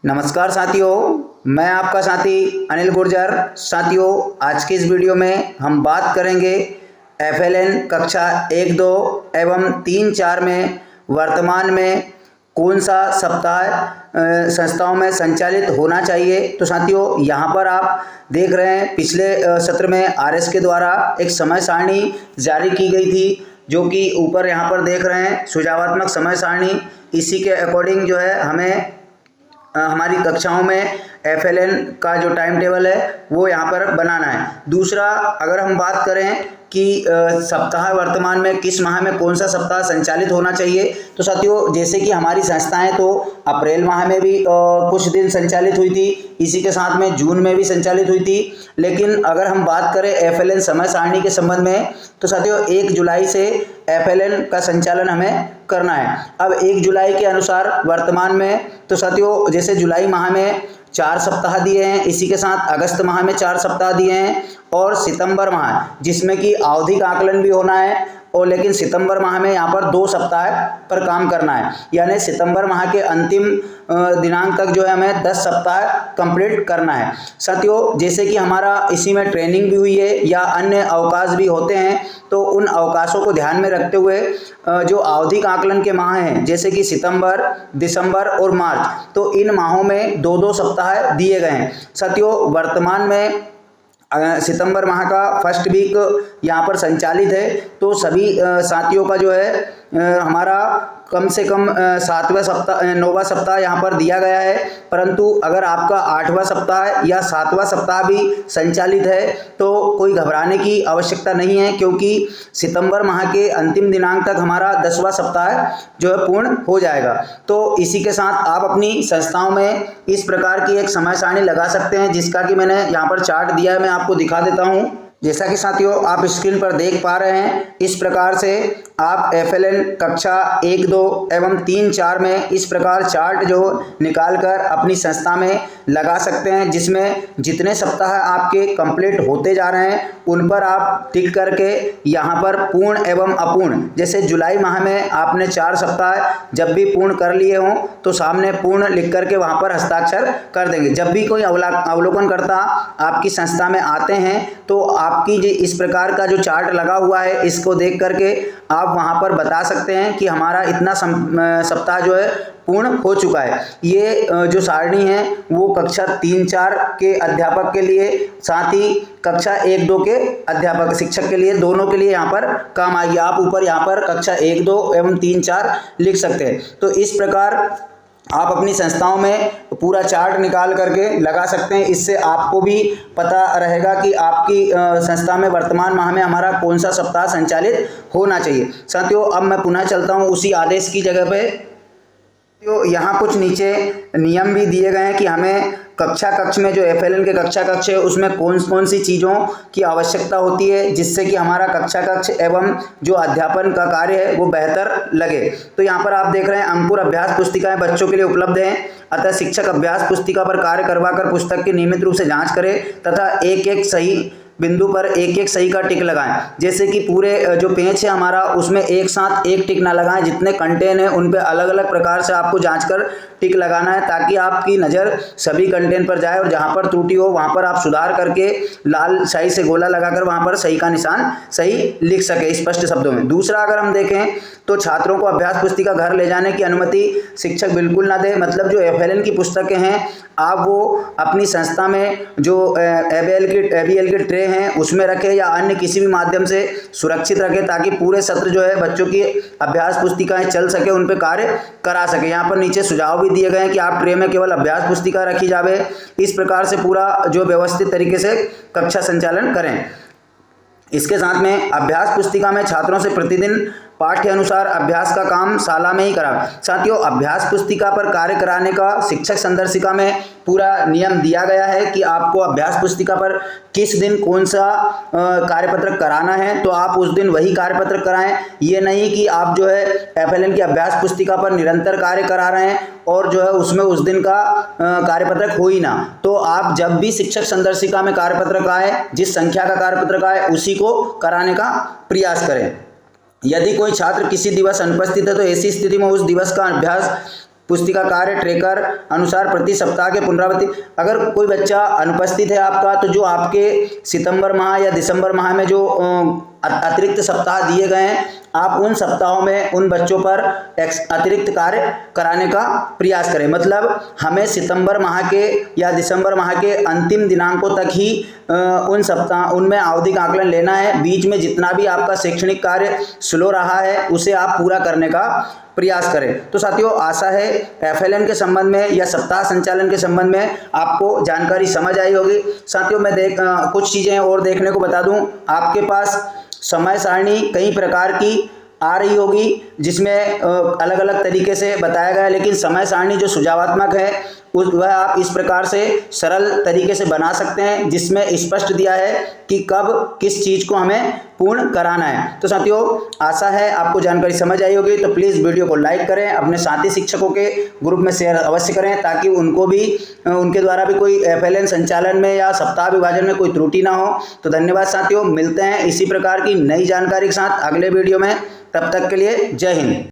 नमस्कार साथियों, मैं आपका साथी अनिल गुर्जर। साथियों, आज की इस वीडियो में हम बात करेंगे एफएलएन कक्षा 1, 2 एवं 3, 4 में वर्तमान में कौन सा सप्ताह संस्थाओं में संचालित होना चाहिए। तो साथियों, यहाँ पर आप देख रहे हैं पिछले सत्र में आरएस के द्वारा एक समय सारणी जारी की गई थी, जो कि ऊपर यहाँ पर देख रहे हैं सुझावात्मक समय सारणी। इसी के अकॉर्डिंग जो है हमें हमारी कक्षाओं में एफएलएन का जो टाइम टेबल है वो यहाँ पर बनाना है। दूसरा, अगर हम बात करें कि सप्ताह वर्तमान में किस माह में कौन सा सप्ताह संचालित होना चाहिए, तो साथियों जैसे कि हमारी संस्थाएं तो अप्रैल माह में भी कुछ दिन संचालित हुई थी, इसी के साथ में जून में भी संचालित हुई थी। लेकिन अगर हम बात करें एफएलएन समय सारणी के संबंध में, तो साथियों 1 जुलाई से एफएलएन का संचालन हमें करना है। अब 1 जुलाई के अनुसार वर्तमान में तो साथियों जैसे जुलाई माह में 4 सप्ताह दिए हैं, इसी के साथ अगस्त माह में 4 सप्ताह दिए हैं, और सितंबर माह जिसमें कि आवधिक आकलन भी होना है, और लेकिन सितंबर माह में यहाँ पर 2 सप्ताह पर काम करना है। यानी सितंबर माह के अंतिम दिनांक तक जो है हमें 10 सप्ताह कंप्लीट करना है। साथियों, जैसे कि हमारा इसी में ट्रेनिंग भी हुई है या अन्य अवकाश भी होते हैं, तो उन अवकाशों को ध्यान में रखते हुए जो आवधिक आकलन के माह हैं जैसे कि सितंबर, दिसंबर और मार्च, तो इन माहों में 2-2 सप्ताह दिए गए हैं। साथियों, वर्तमान में सितंबर माह का फर्स्ट वीक यहाँ पर संचालित है, तो सभी साथियों का जो है हमारा कम से कम 7वें सप्ताह 9वां सप्ताह यहाँ पर दिया गया है। परंतु अगर आपका 8वां सप्ताह या 7वां सप्ताह भी संचालित है तो कोई घबराने की आवश्यकता नहीं है, क्योंकि सितंबर माह के अंतिम दिनांक तक हमारा 10वां सप्ताह जो है पूर्ण हो जाएगा। तो इसी के साथ आप अपनी संस्थाओं में इस प्रकार की एक समय सारणी लगा सकते हैं, जिसका कि मैंने यहाँ पर चार्ट दिया है, मैं आपको दिखा देता हूँ। जैसा कि साथियों आप स्क्रीन पर देख पा रहे हैं, इस प्रकार से आप एफएलएन कक्षा 1, 2 एवं 3, 4 में इस प्रकार चार्ट जो निकाल कर अपनी संस्था में लगा सकते हैं, जिसमें जितने सप्ताह आपके कंप्लीट होते जा रहे हैं उन पर आप टिक करके यहाँ पर पूर्ण एवं अपूर्ण, जैसे जुलाई माह में आपने 4 सप्ताह जब भी पूर्ण कर लिए हों तो सामने पूर्ण लिख करके वहाँ पर हस्ताक्षर कर देंगे। जब भी कोई अवलोकनकर्ता आपकी संस्था में आते हैं तो आपकी जो इस प्रकार का जो चार्ट लगा हुआ है, इसको देख करके आप वहां पर बता सकते हैं कि हमारा इतना सप्ताह जो है पूर्ण हो चुका है। ये जो सारणी है वो कक्षा 3, 4 के अध्यापक के लिए, साथ ही कक्षा 1, 2 के अध्यापक शिक्षक के लिए, दोनों के लिए यहाँ पर काम आएगी। आप ऊपर यहाँ पर कक्षा 1, 2 एवं 3, 4 लिख सकते हैं। तो इस प्रकार आप अपनी संस्थाओं में पूरा चार्ट निकाल करके लगा सकते हैं। इससे आपको भी पता रहेगा कि आपकी संस्था में वर्तमान माह में हमारा कौन सा सप्ताह संचालित होना चाहिए। साथियों, अब मैं पुनः चलता हूं उसी आदेश की जगह पे। तो यहाँ कुछ नीचे नियम भी दिए गए हैं कि हमें कक्ष में जो एफएलएन के कक्ष है उसमें कौन कौन सी चीज़ों की आवश्यकता होती है, जिससे कि हमारा कक्ष एवं जो अध्यापन का कार्य है वो बेहतर लगे। तो यहाँ पर आप देख रहे हैं अंकुर अभ्यास पुस्तिकाएं बच्चों के लिए उपलब्ध हैं, अतः शिक्षक अभ्यास पुस्तिका पर कार्य करवाकर पुस्तक की नियमित रूप से जाँच करें तथा एक एक सही बिंदु पर एक एक सही का टिक लगाएं। जैसे कि पूरे जो पेज है हमारा उसमें एक साथ एक टिक ना लगाएं, जितने कंटेंट हैं उन पे अलग अलग प्रकार से आपको जांचकर टिक लगाना है, ताकि आपकी नज़र सभी कंटेंट पर जाए और जहां पर त्रुटि हो वहां पर आप सुधार करके लाल स्याही से गोला लगाकर वहां पर सही का निशान सही लिख सके स्पष्ट शब्दों में। दूसरा, अगर हम देखें तो छात्रों को अभ्यास पुस्तिका घर ले जाने की अनुमति शिक्षक बिल्कुल ना दे। मतलब जो एफएलएन की पुस्तकें हैं आप वो अपनी संस्था में जो एबीएल की ट्रे हैं उसमें रखें या अन्य किसी भी माध्यम से सुरक्षित रखें, ताकि पूरे सत्र जो है बच्चों की अभ्यास पुस्तिकाएं चल सके, उन पर कार्य करा सके। यहाँ पर नीचे सुझाव भी दिए गए हैं कि आप ट्रे में केवल अभ्यास पुस्तिका रखी जावे। इस प्रकार से पूरा जो व्यवस्थित तरीके से कक्षा संचालन करें। इसके साथ में अभ्यास पुस्तिका में छात्रों से प्रतिदिन पाठ्य अनुसार अभ्यास का काम शाला में ही करा। साथियों, अभ्यास पुस्तिका पर कार्य कराने का शिक्षक संदर्शिका में पूरा नियम दिया गया है कि आपको अभ्यास पुस्तिका पर किस दिन कौन सा कार्यपत्रक कराना है, तो आप उस दिन वही कार्यपत्रक कराएं। ये नहीं कि आप जो है एफएलएन की अभ्यास पुस्तिका पर निरंतर कार्य करा रहे हैं और जो है उसमें उस दिन का कार्यपत्रक हो ही ना। तो आप जब भी शिक्षक संदर्शिका में कार्यपत्रक आए, जिस संख्या का कार्यपत्रक आए उसी को कराने का प्रयास करें। यदि कोई छात्र किसी दिवस अनुपस्थित है तो ऐसी स्थिति में उस दिवस का अभ्यास पुस्तिका कार्य ट्रैकर अनुसार प्रति सप्ताह के पुनरावृत्ति। अगर कोई बच्चा अनुपस्थित है आपका, तो जो आपके सितंबर माह या दिसंबर माह में जो अतिरिक्त सप्ताह दिए गए हैं, आप उन सप्ताहों में उन बच्चों पर अतिरिक्त कार्य कराने का प्रयास करें। मतलब हमें सितंबर माह के या दिसंबर माह के अंतिम दिनांकों तक ही उनमें आवधिक आकलन लेना है। बीच में जितना भी आपका शैक्षणिक कार्य स्लो रहा है उसे आप पूरा करने का प्रयास करें। तो साथियों, आशा है एफएलएन के संबंध में या सप्ताह संचालन के संबंध में आपको जानकारी समझ आई होगी। साथियों, मैं कुछ चीज़ें और देखने को बता दूं। आपके पास समय सारणी कई प्रकार की आ रही होगी, जिसमें अलग अलग तरीके से बताया गया है, लेकिन समय सारणी जो सुझावात्मक है वह आप इस प्रकार से सरल तरीके से बना सकते हैं, जिसमें स्पष्ट दिया है कि कब किस चीज़ को हमें पूर्ण कराना है। तो साथियों, आशा है आपको जानकारी समझ आई होगी। तो प्लीज़ वीडियो को लाइक करें, अपने साथी शिक्षकों के ग्रुप में शेयर अवश्य करें, ताकि उनको भी उनके द्वारा भी कोई एफएलएन संचालन में या सप्ताह विभाजन में कोई त्रुटि ना हो। तो धन्यवाद साथियों, मिलते हैं इसी प्रकार की नई जानकारी के साथ अगले वीडियो में। तब तक के लिए जय हिंद।